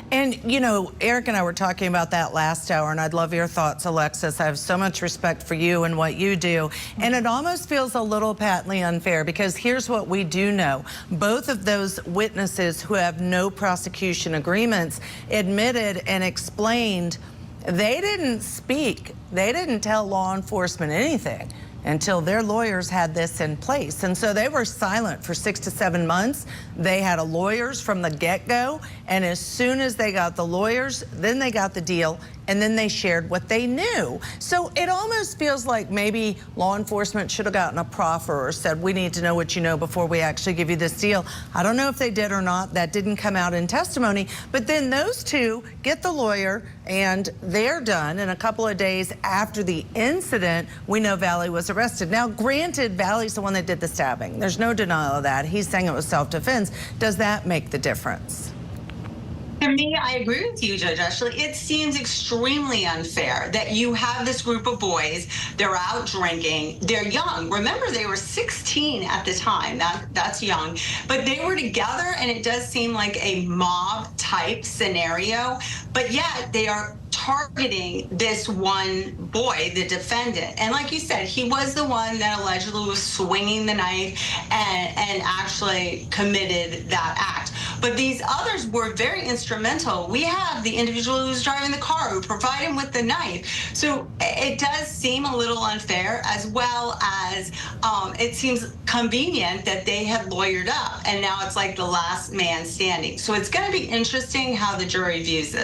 And, you know, Eric and I were talking about that last hour, and I'd love your thoughts, Alexis. I have so much respect for you and what you do. And it almost feels a little patently unfair because here's what we do know. Both of those witnesses who have no prosecution agreements admitted and explained they didn't speak. They didn't tell law enforcement anything until their lawyers had this in place. And so they were silent for 6 to 7 months. They had lawyers from the get-go, and as soon as they got the lawyers, then they got the deal, and then they shared what they knew. So it almost feels like maybe law enforcement should have gotten a proffer or said, we need to know what you know before we actually give you this deal. I don't know if they did or not. That didn't come out in testimony. But then those two get the lawyer, and they're done. And a couple of days after the incident, we know Valley was arrested. Now, granted, Valley's the one that did the stabbing. There's no denial of that. He's saying it was self-defense. Does that make the difference? To me, I agree with you, Judge Ashley. It seems extremely unfair that you have this group of boys, they're out drinking, they're young. Remember, they were 16 at the time. That's young. But they were together, and it does seem like a mob-type scenario. But yet, they are targeting this one boy, the defendant. And like you said, he was the one that allegedly was swinging the knife and actually committed that act. But these others were very instrumental. We have the individual who was driving the car who provided him with the knife. So it does seem a little unfair, as well as it seems convenient that they had lawyered up, and now it's like the last man standing. So it's going to be interesting how the jury views this.